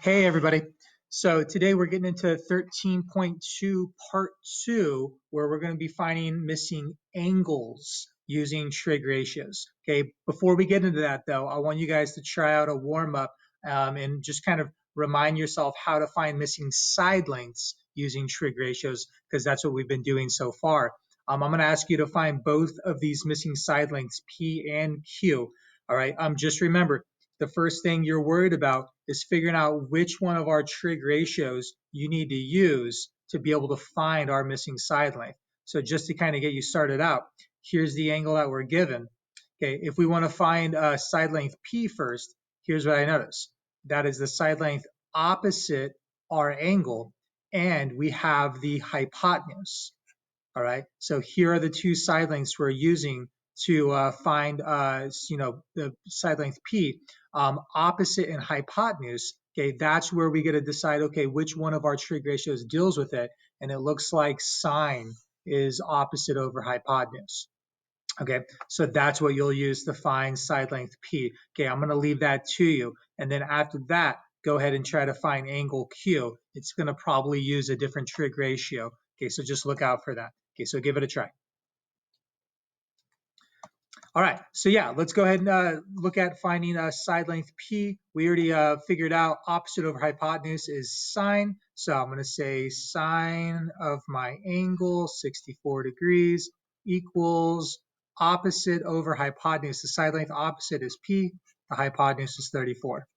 Hey everybody. So today we're getting into 13.2 part 2 where we're going to be finding missing angles using trig ratios. Okay, before we get into that though, I want you guys to try out a warm up and just kind of remind yourself how to find missing side lengths using trig ratios because that's what we've been doing so far. I'm going to ask you to find both of these missing side lengths, P and Q. All right, just remember, the first thing you're worried about is figuring out which one of our trig ratios you need to use to be able to find our missing side length. So just to kind of get you started out, here's the angle that we're given. Okay, if we want to find side length P first, here's what I notice. That is the side length opposite our angle, and we have the hypotenuse. All right, so here are the two side lengths we're using to find, the side length P, opposite and hypotenuse. Okay, that's where we get to decide, okay, which one of our trig ratios deals with it. And it looks like sine is opposite over hypotenuse. Okay, so that's what you'll use to find side length P. Okay, I'm going to leave that to you. And then after that, go ahead and try to find angle Q. It's going to probably use a different trig ratio. Okay, so just look out for that. Okay, so give it a try. All right, so yeah, let's go ahead and look at finding side length P. We already figured out opposite over hypotenuse is sine. So I'm going to say sine of my angle, 64 degrees, equals opposite over hypotenuse. The side length opposite is P. The hypotenuse is 34.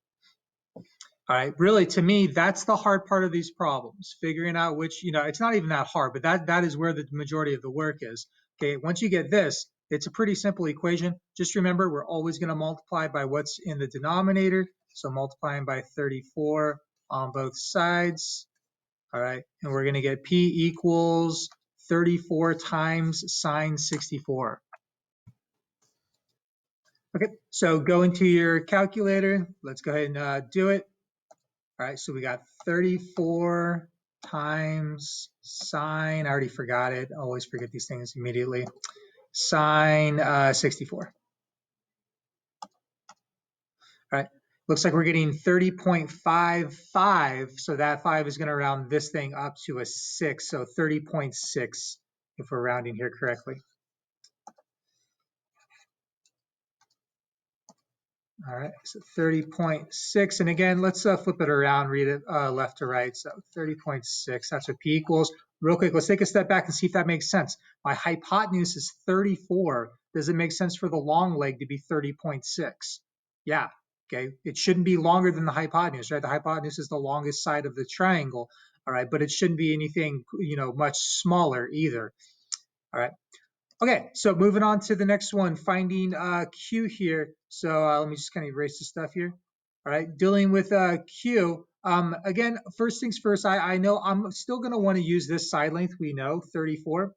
All right, really, to me, that's the hard part of these problems, figuring out which, it's not even that hard, but that is where the majority of the work is. Okay, once you get this, it's a pretty simple equation. Just remember, we're always going to multiply by what's in the denominator. So multiplying by 34 on both sides. All right, and we're going to get P equals 34 times sine 64. Okay, so go into your calculator. Let's go ahead and do it. All right, so we got 34 times sine, I already forgot it. I always forget these things immediately. Sine 64. All right, looks like we're getting 30.55. So that 5 is going to round this thing up to a 6. So 30.6 if we're rounding here correctly. All right, so 30.6. And again, let's flip it around, read it left to right. So 30.6, that's what P equals. Real quick, let's take a step back and see if that makes sense. My hypotenuse is 34. Does it make sense for the long leg to be 30.6? Yeah, okay. It shouldn't be longer than the hypotenuse, right? The hypotenuse is the longest side of the triangle, all right? But it shouldn't be anything, much smaller either, all right? Okay, so moving on to the next one, finding Q here. So let me just kind of erase this stuff here. All right, dealing with Q. Again, first things first, I know I'm still going to want to use this side length. We know 34. All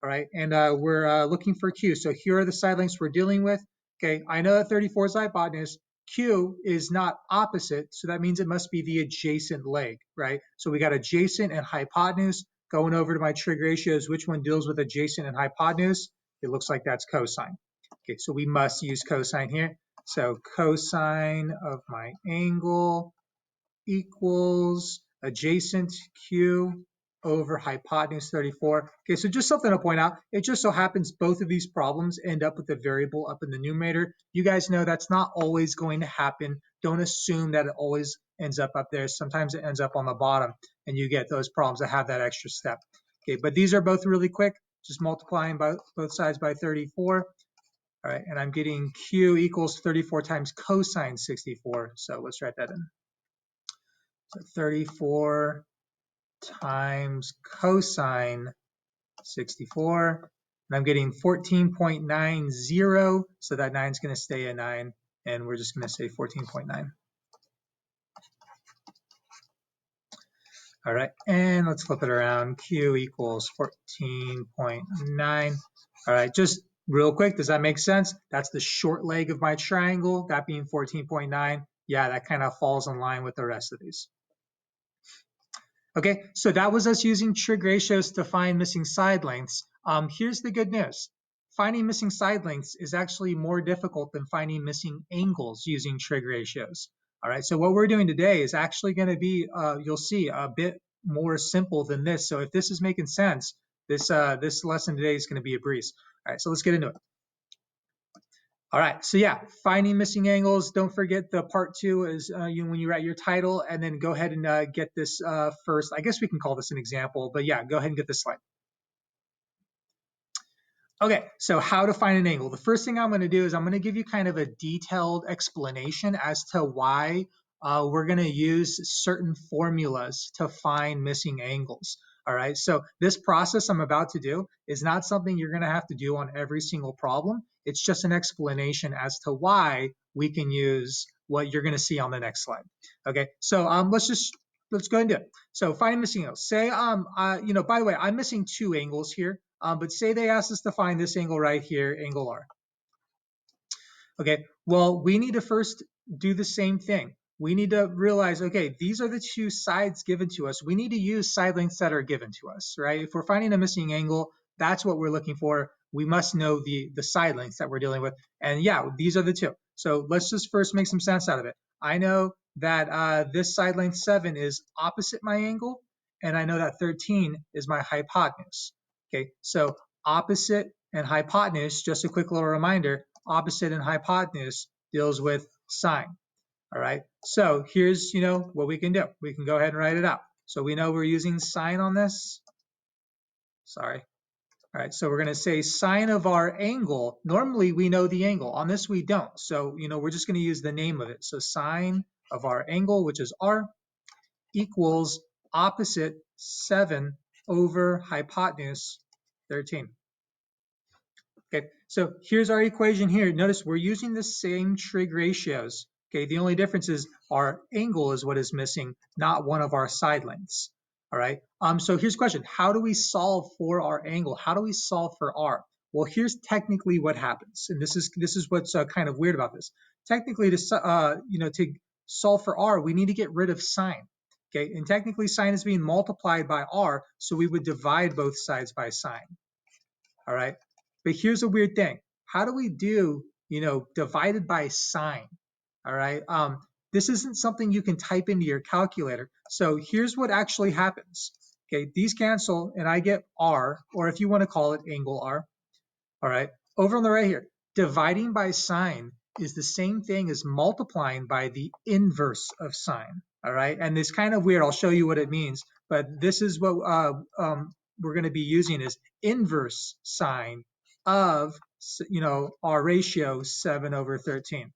right, and we're looking for Q. So here are the side lengths we're dealing with. Okay, I know that 34 is the hypotenuse. Q is not opposite, so that means it must be the adjacent leg, right? So we got adjacent and hypotenuse. Going over to my trig ratios, which one deals with adjacent and hypotenuse? It looks like that's cosine. Okay, so we must use cosine here. So cosine of my angle equals adjacent Q over hypotenuse 34. Okay, so just something to point out. It just so happens both of these problems end up with a variable up in the numerator. You guys know that's not always going to happen. Don't assume that it always ends up there. Sometimes it ends up on the bottom and you get those problems that have that extra step. Okay, but these are both really quick. Just multiplying both sides by 34. All right, and I'm getting Q equals 34 times cosine 64. So let's write that in. So 34 times cosine 64. And I'm getting 14.90. So that 9 is going to stay a 9. And we're just going to say 14.9. All right, and let's flip it around. Q equals 14.9. All right, just real quick, does that make sense? That's the short leg of my triangle, that being 14.9. Yeah, that kind of falls in line with the rest of these. Okay, so that was us using trig ratios to find missing side lengths. Here's the good news. Finding missing side lengths is actually more difficult than finding missing angles using trig ratios. All right, so what we're doing today is actually going to be, you'll see, a bit more simple than this. So if this is making sense, this lesson today is going to be a breeze. All right, so let's get into it. All right, so yeah, finding missing angles. Don't forget the part 2 is when you write your title, and then go ahead and get this first. I guess we can call this an example, but yeah, go ahead and get this slide. Okay, so how to find an angle. The first thing I'm going to do is I'm going to give you kind of a detailed explanation as to why we're going to use certain formulas to find missing angles. All right, so this process I'm about to do is not something you're going to have to do on every single problem. It's just an explanation as to why we can use what you're going to see on the next slide. Okay, so let's go ahead and do it. So finding missing angles. Say by the way, I'm missing 2 angles here. But say they asked us to find this angle right here, angle R. Okay, well, we need to first do the same thing. We need to realize, okay, these are the 2 sides given to us. We need to use side lengths that are given to us, right? If we're finding a missing angle, that's what we're looking for. We must know the side lengths that we're dealing with. And yeah, these are the 2. So let's just first make some sense out of it. I know that this side length 7 is opposite my angle, and I know that 13 is my hypotenuse. Okay, so opposite and hypotenuse, just a quick little reminder, opposite and hypotenuse deals with sine. All right, so here's what we can do. We can go ahead and write it out. So we know we're using sine on this. Sorry. All right, so we're going to say sine of our angle. Normally we know the angle. On this we don't. So we're just going to use the name of it. So sine of our angle, which is r, equals opposite 7 over hypotenuse 13. Okay, so here's our equation here. Notice we're using the same trig ratios. Okay, the only difference is our angle is what is missing, not one of our side lengths. All right, so here's the question. How do we solve for our angle? How do we solve for r? Well, here's technically what happens, and this is what's kind of weird about this. Technically, to solve for r, we need to get rid of sine. Okay, and technically sine is being multiplied by r, so we would divide both sides by sine. All right, but here's a weird thing. How do we do, divided by sine? All right, this isn't something you can type into your calculator. So here's what actually happens. Okay, these cancel and I get r, or if you want to call it angle r. All right, over on the right here, dividing by sine is the same thing as multiplying by the inverse of sine. All right, and it's kind of weird. I'll show you what it means, but this is what we're going to be using is inverse sine of our ratio 7 over 13.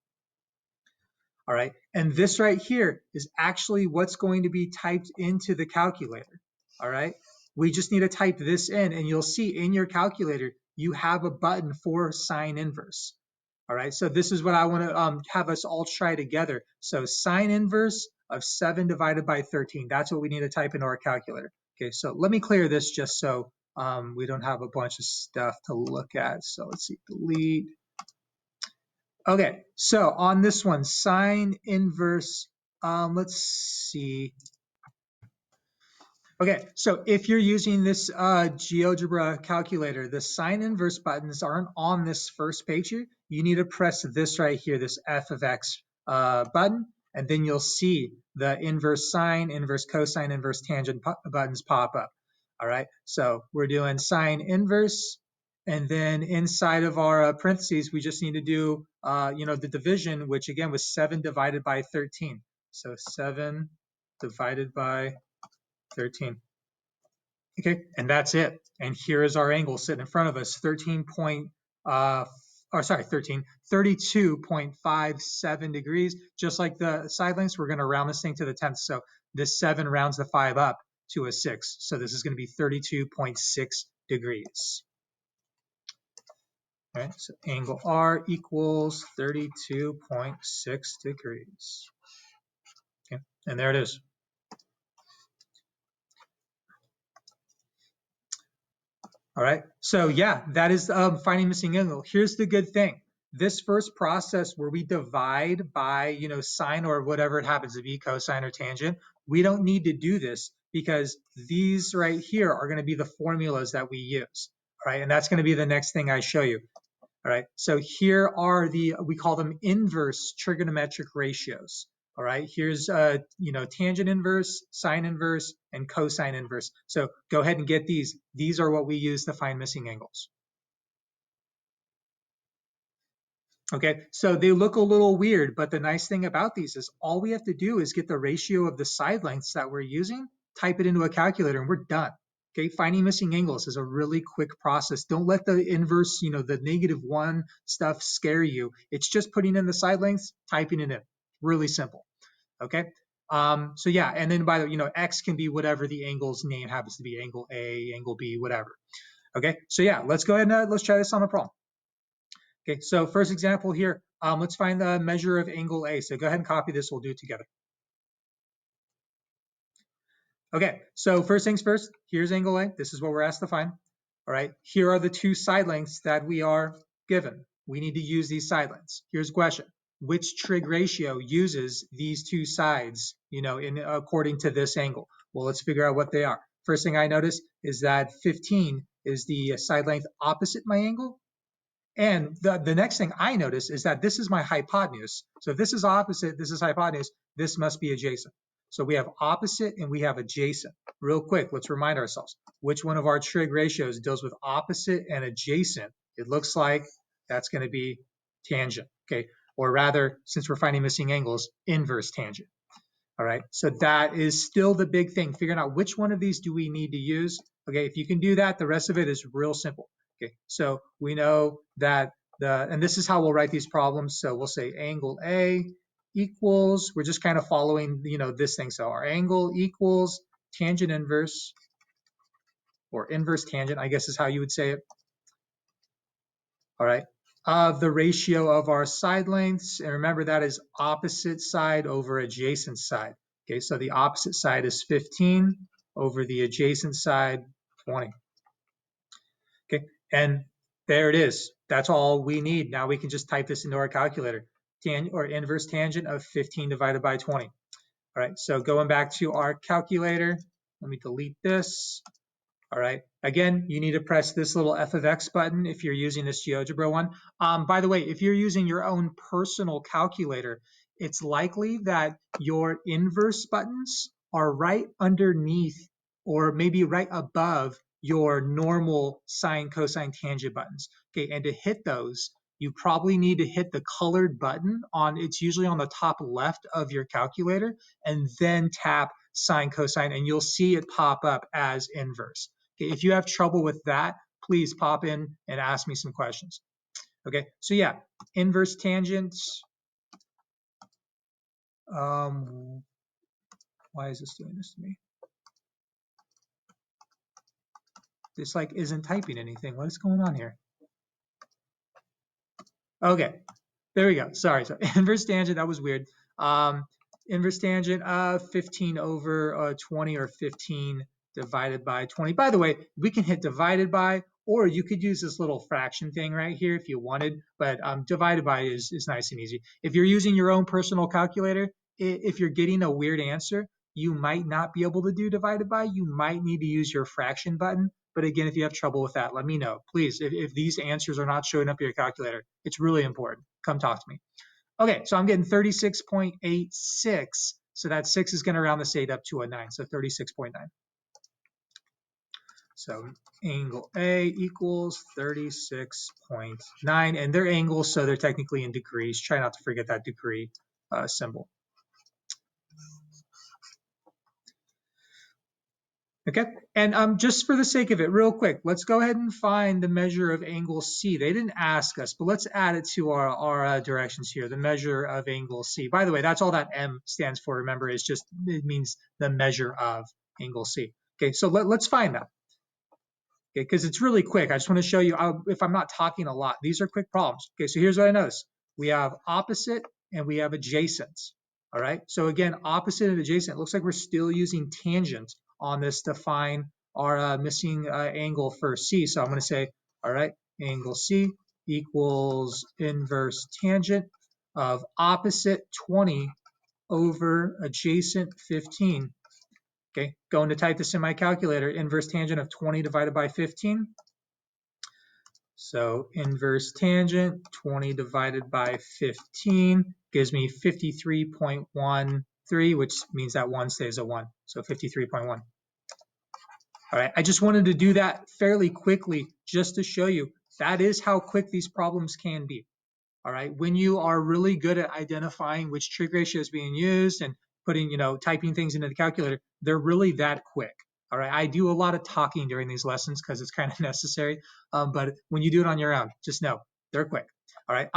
All right, and this right here is actually what's going to be typed into the calculator. All right, we just need to type this in, and you'll see in your calculator you have a button for sine inverse. All right, so this is what I want to have us all try together. So sine inverse of 7 divided by 13. That's what we need to type into our calculator. Okay, so let me clear this just so we don't have a bunch of stuff to look at. So let's see, delete. Okay, so on this one, sine inverse, let's see. Okay, so if you're using this GeoGebra calculator, the sine inverse buttons aren't on this first page here. You need to press this right here, this f of x button, and then you'll see the inverse sine, inverse cosine, inverse tangent buttons pop up. All right, so we're doing sine inverse, and then inside of our parentheses, we just need to do the division, which again was 7 divided by 13. So 7 divided by 13. Okay, and that's it. And here is our angle sitting in front of us, 32.57 degrees. Just like the side lengths, we're going to round this thing to the 10th. So this 7 rounds the 5 up to a 6. So this is going to be 32.6 degrees. All right, so angle R equals 32.6 degrees. Okay, and there it is. All right, so yeah, that is finding missing angle. Here's the good thing. This first process where we divide by, sine or whatever it happens to be, cosine or tangent, we don't need to do this because these right here are going to be the formulas that we use. All right, and that's going to be the next thing I show you. All right, so here are we call them inverse trigonometric ratios. All right, here's tangent inverse, sine inverse, and cosine inverse. So go ahead and get these. These are what we use to find missing angles. Okay, so they look a little weird, but the nice thing about these is all we have to do is get the ratio of the side lengths that we're using, type it into a calculator, and we're done. Okay, finding missing angles is a really quick process. Don't let the inverse, the -1 stuff scare you. It's just putting in the side lengths, typing it in. Really simple. Okay. So yeah, and then by the, X can be whatever the angle's name happens to be, angle A, angle B, whatever. Okay. So yeah, let's go ahead and let's try this on the problem. Okay. So first example here, let's find the measure of angle A. So go ahead and copy this. We'll do it together. Okay. So first things first, here's angle A. This is what we're asked to find. All right. Here are the two side lengths that we are given. We need to use these side lengths. Here's a question. Which trig ratio uses these two sides, according to this angle? Well, let's figure out what they are. First thing I notice is that 15 is the side length opposite my angle. And the next thing I notice is that this is my hypotenuse. So if this is opposite, this is hypotenuse, this must be adjacent. So we have opposite and we have adjacent. Real quick, let's remind ourselves, which one of our trig ratios deals with opposite and adjacent? It looks like that's going to be tangent, okay? Or rather, since we're finding missing angles, inverse tangent. All right, so that is still the big thing, figuring out which one of these do we need to use. Okay, if you can do that, the rest of it is real simple. Okay, so we know that and this is how we'll write these problems. So we'll say angle A equals, we're just kind of following, this thing. So our angle equals tangent inverse, or inverse tangent, I guess is how you would say it. All right, of the ratio of our side lengths. And remember, that is opposite side over adjacent side. Okay, so the opposite side is 15 over the adjacent side, 20. Okay, and there it is. That's all we need. Now we can just type this into our calculator. Inverse tangent of 15 divided by 20. All right, so going back to our calculator, let me delete this. All right. Again, you need to press this little f of x button if you're using this GeoGebra one. By the way, if you're using your own personal calculator, it's likely that your inverse buttons are right underneath or maybe right above your normal sine, cosine, tangent buttons. Okay, and to hit those, you probably need to hit the colored button it's usually on the top left of your calculator, and then tap sine, cosine, and you'll see it pop up as inverse. Okay, if you have trouble with that, please pop in and ask me some questions. Okay, so yeah, inverse tangents. Why is this doing this to me? This isn't typing anything. What is going on here? Okay, there we go. Sorry, so inverse tangent, that was weird. Inverse tangent of 15 over 20, or 15 divided by 20. By the way, we can hit divided by, or you could use this little fraction thing right here if you wanted, but divided by is nice and easy. If you're using your own personal calculator, if you're getting a weird answer, you might not be able to do divided by. You might need to use your fraction button. But again, if you have trouble with that, let me know. Please, if these answers are not showing up in your calculator, it's really important. Come talk to me. Okay, so I'm getting 36.86. So that 6 is going to round this 8 up to a 9, so 36.9. So angle A equals 36.9, and they're angles, so they're technically in degrees. Try not to forget that degree symbol. Okay, and just for the sake of it, real quick, let's go ahead and find the measure of angle C. They didn't ask us, but let's add it to our directions here, the measure of angle C. By the way, that's all that M stands for, remember, it means the measure of angle C. Okay, so let's find that. Okay, because it's really quick. I just want to show you, if I'm not talking a lot, these are quick problems. Okay, so here's what I notice. We have opposite and we have adjacent. All right, so again, opposite and adjacent, it looks like we're still using tangent on this to find our missing angle for C. So I'm going to say, all right, angle C equals inverse tangent of opposite 20 over adjacent 15. Okay, going to type this in my calculator, inverse tangent of 20 divided by 15. So inverse tangent, 20 divided by 15 gives me 53.13, which means that 1 stays a 1. So 53.1. All right, I just wanted to do that fairly quickly just to show you that is how quick these problems can be. All right, when you are really good at identifying which trig ratio is being used and putting, typing things into the calculator, they're really that quick. All right, I do a lot of talking during these lessons because it's kind of necessary. But when you do it on your own, just know they're quick. All right,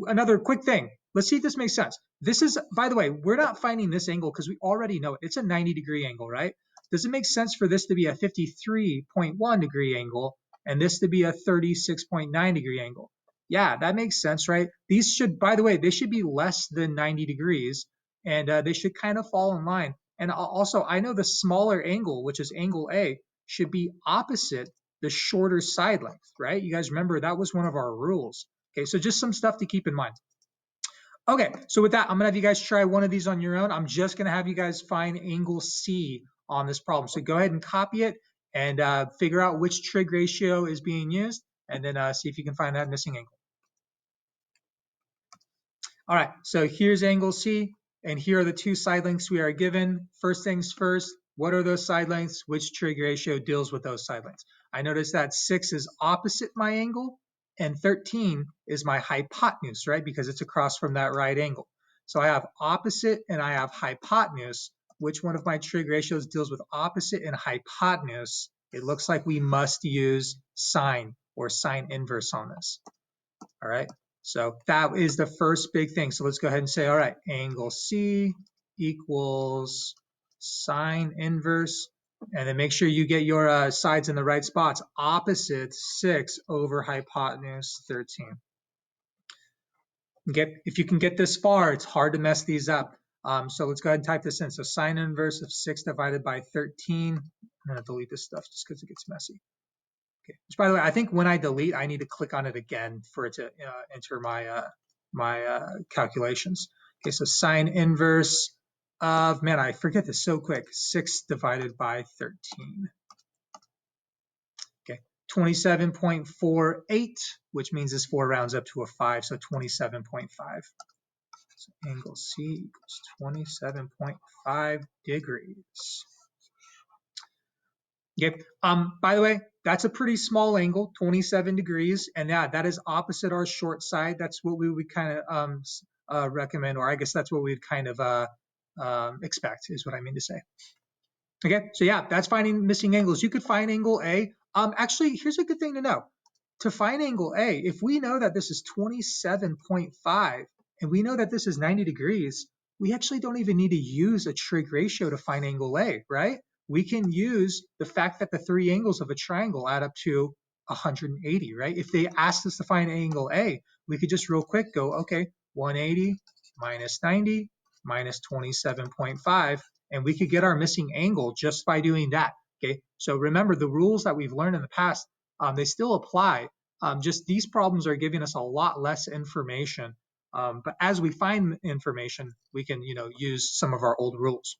another quick thing. Let's see if this makes sense. This is, by the way, we're not finding this angle because we already know it. It's a 90-degree angle, right? Does it make sense for this to be a 53.1 degree angle and this to be a 36.9 degree angle? Yeah, that makes sense, right? These should, by the way, they should be less than 90 degrees and they should kind of fall in line. And also, I know the smaller angle, which is angle A, should be opposite the shorter side length, right? You guys remember that was one of our rules. Okay, so just some stuff to keep in mind. Okay, so with that, I'm gonna have you guys try one of these on your own. I'm just gonna have you guys find angle C on this problem. So go ahead and copy it and figure out which trig ratio is being used and then see if you can find that missing angle. All right, so here's angle C, and here are the two side lengths we are given. First things first, what are those side lengths? Which trig ratio deals with those side lengths? I notice that 6 is opposite my angle, and 13 is my hypotenuse, right? Because it's across from that right angle. So I have opposite and I have hypotenuse. Which one of my trig ratios deals with opposite and hypotenuse? It looks like we must use sine or sine inverse on this. All right, so that is the first big thing. So let's go ahead and say, all right, angle C equals sine inverse. And then make sure you get your sides in the right spots. Opposite 6 over hypotenuse 13. Okay, if you can get this far, it's hard to mess these up. So let's go ahead and type this in. So sine inverse of 6 divided by 13. I'm going to delete this stuff just because it gets messy. Okay. Which, by the way, I think when I delete, I need to click on it again for it to enter my calculations. Okay, so sine inverse of, man, I forget this so quick, 6 divided by 13. Okay, 27.48, which means this 4 rounds up to a 5, so 27.5. So angle C equals 27.5 degrees. Okay. By the way, that's a pretty small angle, 27 degrees, and that is opposite our short side. That's what we would kind of recommend, or I guess that's what we would kind of expect, is what I mean to say. Okay, so yeah, that's finding missing angles. You could find angle A. Actually, here's a good thing to know. To find angle A, if we know that this is 27.5 and we know that this is 90 degrees, we actually don't even need to use a trig ratio to find angle A, right? We can use the fact that the three angles of a triangle add up to 180, right? If they asked us to find angle A, we could just real quick go, okay, 180 minus 90 minus 27.5, and we could get our missing angle just by doing that, okay? So remember, the rules that we've learned in the past, they still apply. Just these problems are giving us a lot less information. But as we find information, we can, use some of our old rules.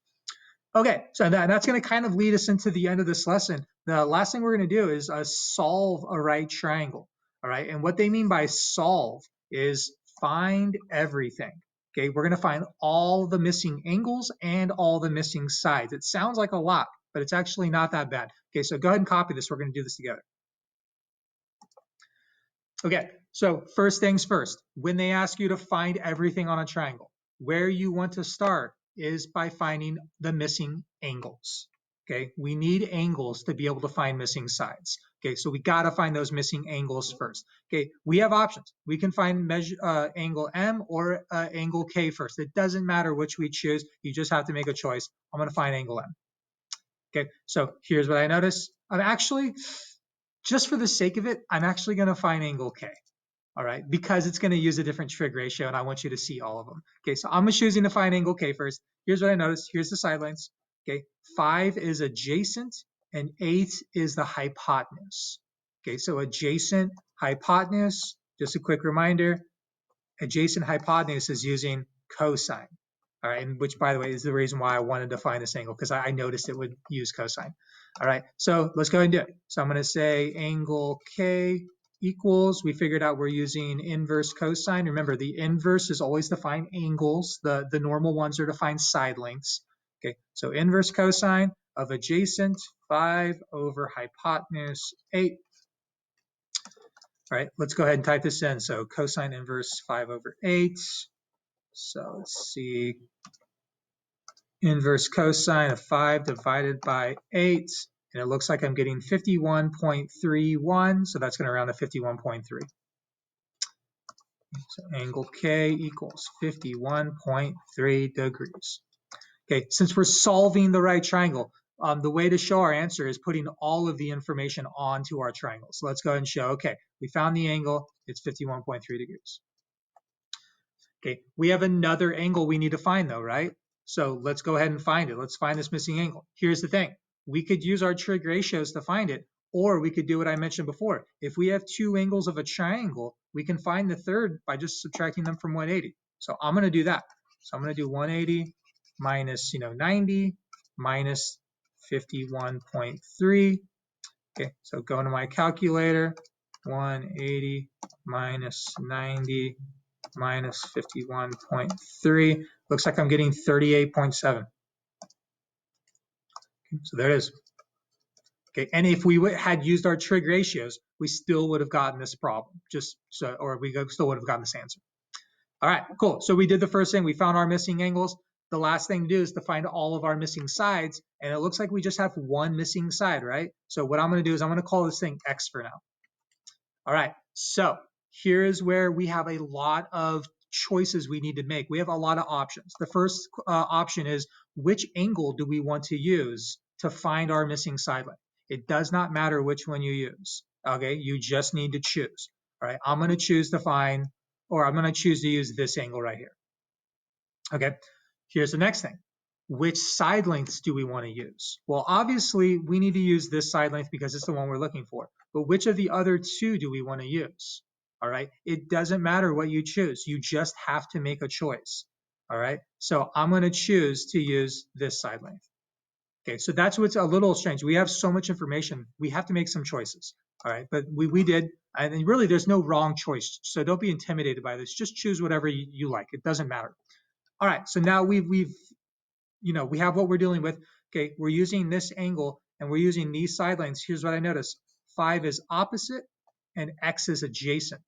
Okay, so that's going to kind of lead us into the end of this lesson. The last thing we're going to do is solve a right triangle. All right, and what they mean by solve is find everything. Okay, we're going to find all the missing angles and all the missing sides. It sounds like a lot, but it's actually not that bad. Okay, so go ahead and copy this. We're going to do this together. Okay, so first things first, when they ask you to find everything on a triangle, where you want to start is by finding the missing angles. Okay, we need angles to be able to find missing sides. Okay, so we got to find those missing angles first. Okay, we have options. We can find angle M or angle K first. It doesn't matter which we choose. You just have to make a choice. I'm going to find angle M. Okay, so here's what I notice. I'm actually, just for the sake of it, I'm actually going to find angle K. All right, because it's going to use a different trig ratio, and I want you to see all of them. Okay, so I'm choosing to find angle K first. Here's what I noticed. Here's the side lengths. Okay, 5 is adjacent, and 8 is the hypotenuse. Okay, so adjacent, hypotenuse, just a quick reminder, adjacent hypotenuse is using cosine. All right, and which, by the way, is the reason why I wanted to find this angle, because I noticed it would use cosine. All right, so let's go ahead and do it. So I'm going to say angle K equals, we figured out we're using inverse cosine. Remember, the inverse is always to find angles. The normal ones are to find side lengths. Okay, so inverse cosine of adjacent 5 over hypotenuse 8. All right, let's go ahead and type this in. So cosine inverse 5 over 8. So let's see, inverse cosine of 5 divided by 8. And it looks like I'm getting 51.31, so that's going to round to 51.3. So angle K equals 51.3 degrees. Okay, since we're solving the right triangle, the way to show our answer is putting all of the information onto our triangle. So let's go ahead and show, okay, we found the angle, it's 51.3 degrees. Okay, we have another angle we need to find though, right? So let's go ahead and find it. Let's find this missing angle. Here's the thing. We could use our trig ratios to find it, or we could do what I mentioned before. If we have two angles of a triangle, we can find the third by just subtracting them from 180. So I'm going to do that. So I'm going to do 180 minus 90 minus 51.3. Okay, so go into my calculator. 180 minus 90 minus 51.3. Looks like I'm getting 38.7. So there it is. Okay, and if we had used our trig ratios, we still would have gotten this problem, or we still would have gotten this answer. All right, cool. So we did the first thing. We found our missing angles. The last thing to do is to find all of our missing sides, and it looks like we just have one missing side, right? So what I'm going to do is I'm going to call this thing X for now. All right, so here is where we have a lot of choices we need to make. We have a lot of options. The first option is, which angle do we want to use to find our missing side length? It does not matter which one you use, okay? You just need to choose. All right, I'm going to choose to find, or I'm going to choose to use this angle right here. Okay, here's the next thing. Which side lengths do we want to use? Well, obviously, we need to use this side length because it's the one we're looking for. But which of the other two do we want to use? All right, it doesn't matter what you choose. You just have to make a choice. All right, so I'm going to choose to use this side length. Okay, so that's what's a little strange. We have so much information. We have to make some choices. All right, but we did. And really, there's no wrong choice. So don't be intimidated by this. Just choose whatever you like. It doesn't matter. All right, so now we have what we're dealing with. Okay, we're using this angle and we're using these side lengths. Here's what I noticed. 5 is opposite and X is adjacent.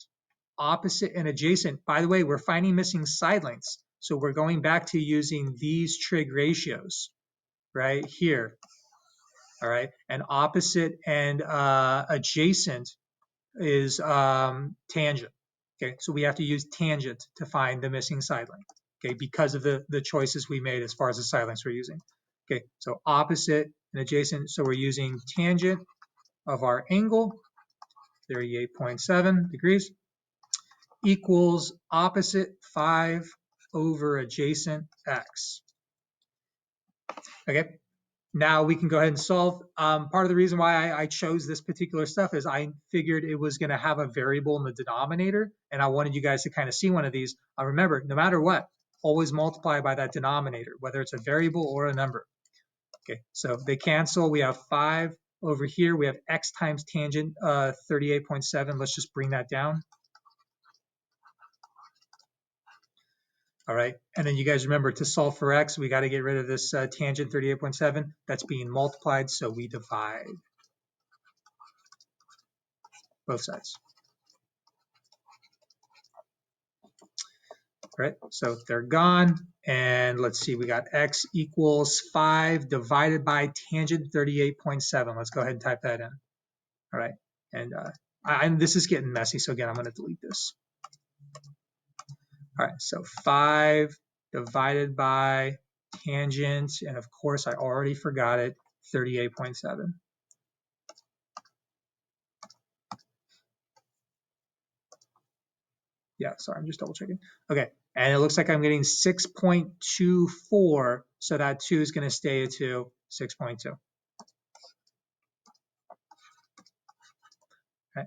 Opposite and adjacent. By the way, we're finding missing side lengths. So we're going back to using these trig ratios right here. All right, and opposite and adjacent is tangent. Okay, so we have to use tangent to find the missing side length. Okay, because of the choices we made as far as the side lengths we're using. Okay, so opposite and adjacent, so we're using tangent of our angle, 38.7 degrees, equals opposite 5 over adjacent x. Okay, now we can go ahead and solve. Part of the reason why I chose this particular stuff is I figured it was going to have a variable in the denominator, and I wanted you guys to kind of see one of these. Remember, no matter what, always multiply by that denominator, whether it's a variable or a number. Okay, so they cancel. We have 5 over here. We have x times tangent 38.7. Let's just bring that down. All right, and then you guys remember, to solve for x, we got to get rid of this tangent 38.7. That's being multiplied, so we divide both sides. All right, so they're gone, and let's see, we got x equals 5 divided by tangent 38.7. Let's go ahead and type that in. All right, and this is getting messy, so again, I'm going to delete this. All right, so 5 divided by tangent, and of course, I already forgot it, 38.7. Yeah, sorry, I'm just double checking. Okay, and it looks like I'm getting 6.24, so that 2 is going to stay a 2, 6.2. Okay,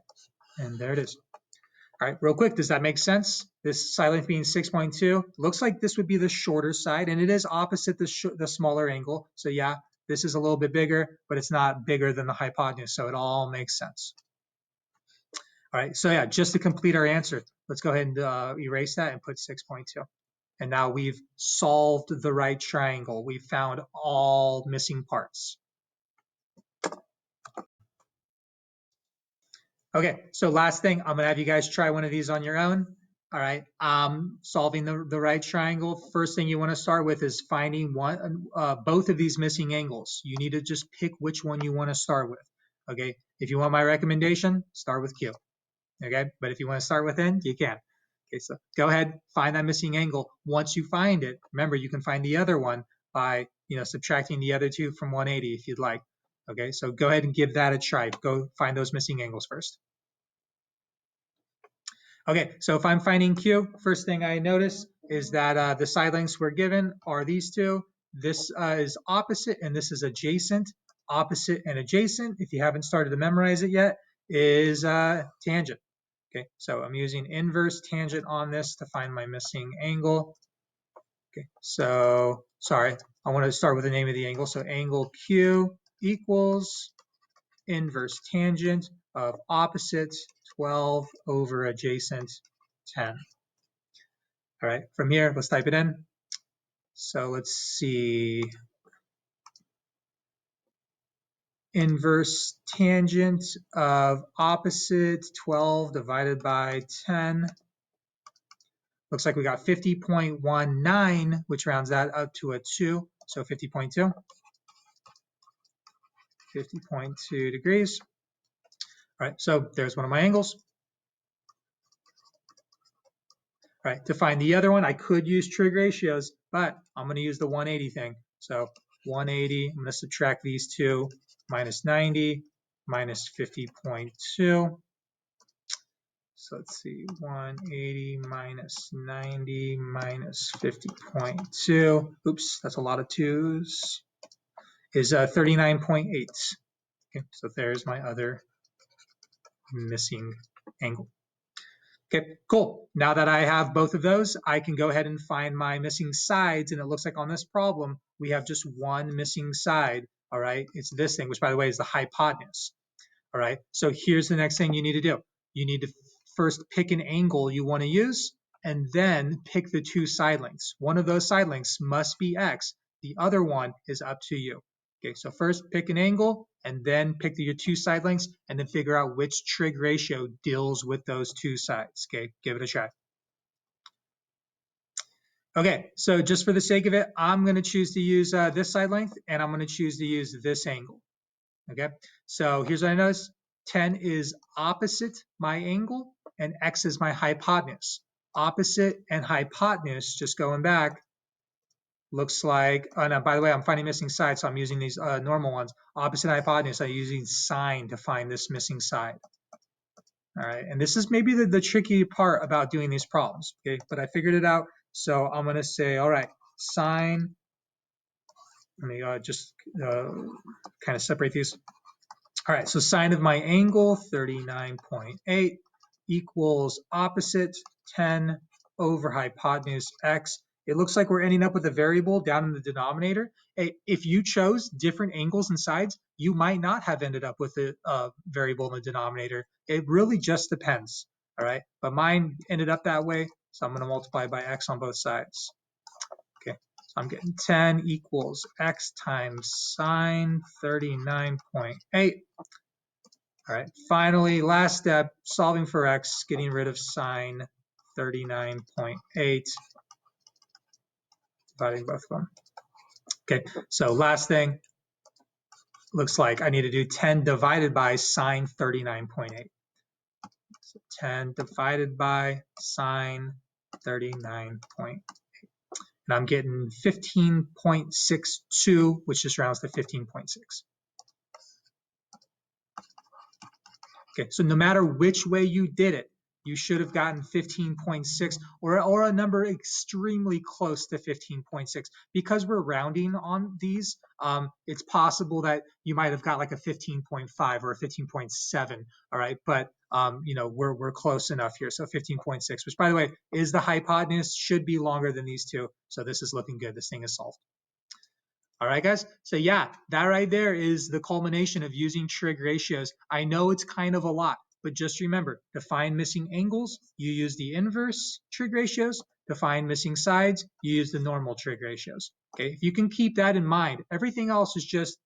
and there it is. All right, real quick, does that make sense? This side length being 6.2, looks like this would be the shorter side, and it is opposite the smaller angle. So yeah, this is a little bit bigger, but it's not bigger than the hypotenuse, so it all makes sense. All right, so yeah, just to complete our answer, let's go ahead and erase that and put 6.2. And now we've solved the right triangle. We've found all missing parts. Okay, so last thing, I'm gonna have you guys try one of these on your own. All right, solving the right triangle. First thing you wanna start with is finding both of these missing angles. You need to just pick which one you wanna start with, okay? If you want my recommendation, start with Q, okay? But if you wanna start with N, you can. Okay, so go ahead, find that missing angle. Once you find it, remember you can find the other one by subtracting the other two from 180 if you'd like. Okay, so go ahead and give that a try. Go find those missing angles first. Okay, so if I'm finding Q, first thing I notice is that the side lengths we're given are these two. This is opposite and this is adjacent. Opposite and adjacent, if you haven't started to memorize it yet, is tangent. Okay, so I'm using inverse tangent on this to find my missing angle. Okay, so sorry, I want to start with the name of the angle. So angle Q equals inverse tangent of opposite 12 over adjacent 10. All right, from here, let's type it in. So let's see. Inverse tangent of opposite 12 divided by 10. Looks like we got 50.19, which rounds that up to a 2. So 50.2. 50.2 degrees. All right, so there's one of my angles. All right, to find the other one, I could use trig ratios, but I'm going to use the 180 thing. So 180, I'm going to subtract these two, minus 90, minus 50.2. So let's see, 180 minus 90 minus 50.2. Oops, that's a lot of twos. Is 39.8. Okay, so there's my other missing angle. Okay, cool. Now that I have both of those, I can go ahead and find my missing sides. And it looks like on this problem, we have just one missing side. All right, it's this thing, which by the way is the hypotenuse. All right, so here's the next thing you need to do. You need to first pick an angle you want to use and then pick the two side lengths. One of those side lengths must be X. The other one is up to you. Okay, so first pick an angle and then pick your two side lengths and then figure out which trig ratio deals with those two sides. Okay, give it a try. Okay, so just for the sake of it, I'm going to choose to use this side length and I'm going to choose to use this angle. Okay, so here's what I notice. 10 is opposite my angle and X is my hypotenuse. Opposite and hypotenuse, just going back, looks like, oh no, by the way, I'm finding missing sides, so I'm using these normal ones. Opposite and hypotenuse, I'm using sine to find this missing side. All right, and this is maybe the tricky part about doing these problems, okay? But I figured it out, so I'm gonna say, all right, sine, let me just kind of separate these. All right, so sine of my angle, 39.8, equals opposite 10 over hypotenuse x. It looks like we're ending up with a variable down in the denominator. If you chose different angles and sides, you might not have ended up with a variable in the denominator. It really just depends, all right? But mine ended up that way, so I'm gonna multiply by x on both sides. Okay, so I'm getting 10 equals x times sine 39.8. All right, finally, last step, solving for x, getting rid of sine 39.8, dividing both of them. Okay, so last thing, looks like I need to do 10 divided by sine 39.8. So 10 divided by sine 39.8. And I'm getting 15.62, which just rounds to 15.6. Okay, so no matter which way you did it, you should have gotten 15.6 or a number extremely close to 15.6. Because we're rounding on these, it's possible that you might have got like a 15.5 or a 15.7, all right? But, we're close enough here, so 15.6, which by the way, is the hypotenuse, should be longer than these two. So this is looking good, this thing is solved. All right, guys. So yeah, that right there is the culmination of using trig ratios. I know it's kind of a lot, but just remember, to find missing angles, you use the inverse trig ratios. To find missing sides, you use the normal trig ratios. Okay, if you can keep that in mind, everything else is just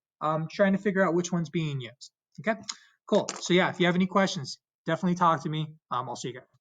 trying to figure out which one's being used. Okay, cool. So yeah, if you have any questions, definitely talk to me. I'll see you guys.